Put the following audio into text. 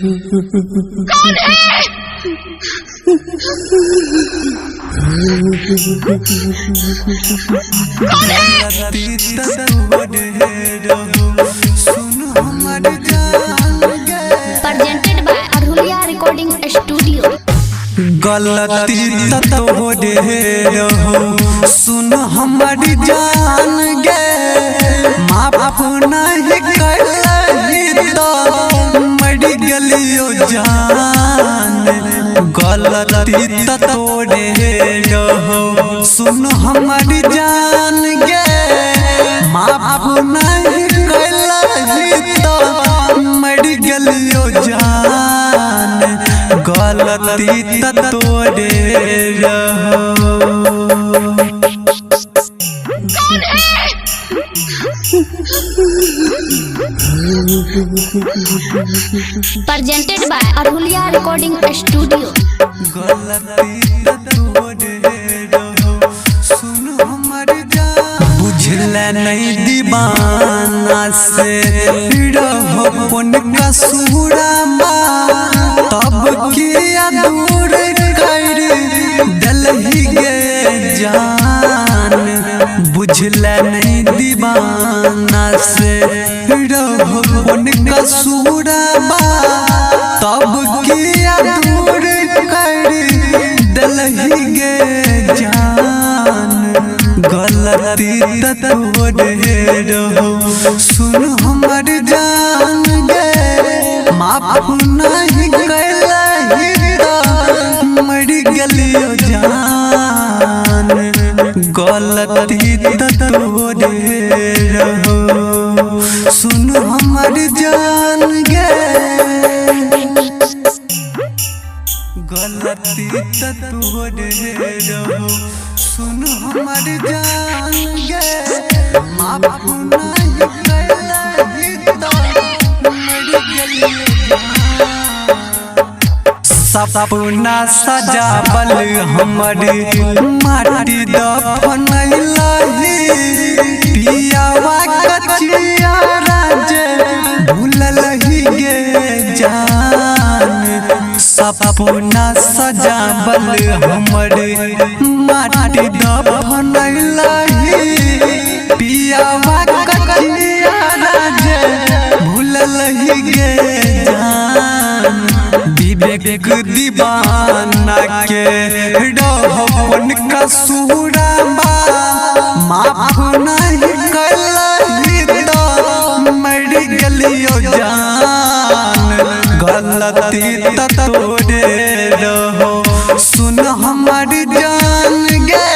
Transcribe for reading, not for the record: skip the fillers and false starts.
कौन है? कौन है? Presented by Arahuliya recording studio. गलती तो रहो सुन हमारी जान गे, माफ नहीं करही तो मर गलियो जान। गलती तो रहो सुन हमारी जान गे, माफ नहीं करही तो मर गलियो जान। गलती तोड़े रहो। कौन है? Presented by Arahuliya recording studio. गलती तोड़े रहो सुन हमारी जान। बुझले नहीं दीवाना से रहो पुन का सूरमा, तब किया दूर कर दलही गे जान। बुझले नहीं दीवाना से रहो पुन का सूरमा, तब किया दूर कर दलही गे जान। गलती तोड़े रहो सुन हमार जान गे, माफ नहीं करही तो मर गलियो जान। गलती तोड़े रहो सुन हमार जान गे। गलती तोड़े रहो सुन हमार जान गे, माफ नहीं करही तो मर गलियो जान। सपना सजावल हमरे माटी दफनैलही, पियावा कचिया राजे भूललही गे जान। सपना सजावल हमरे माटी दफनैलही, पियावा कचिया राजे भूललही गे जान। विवेक दीवाना के रहन का सूरमा, माफ नहीं करही तो मर गलियो जान। गलती तोड़े रहो सुन हमारी जान गे,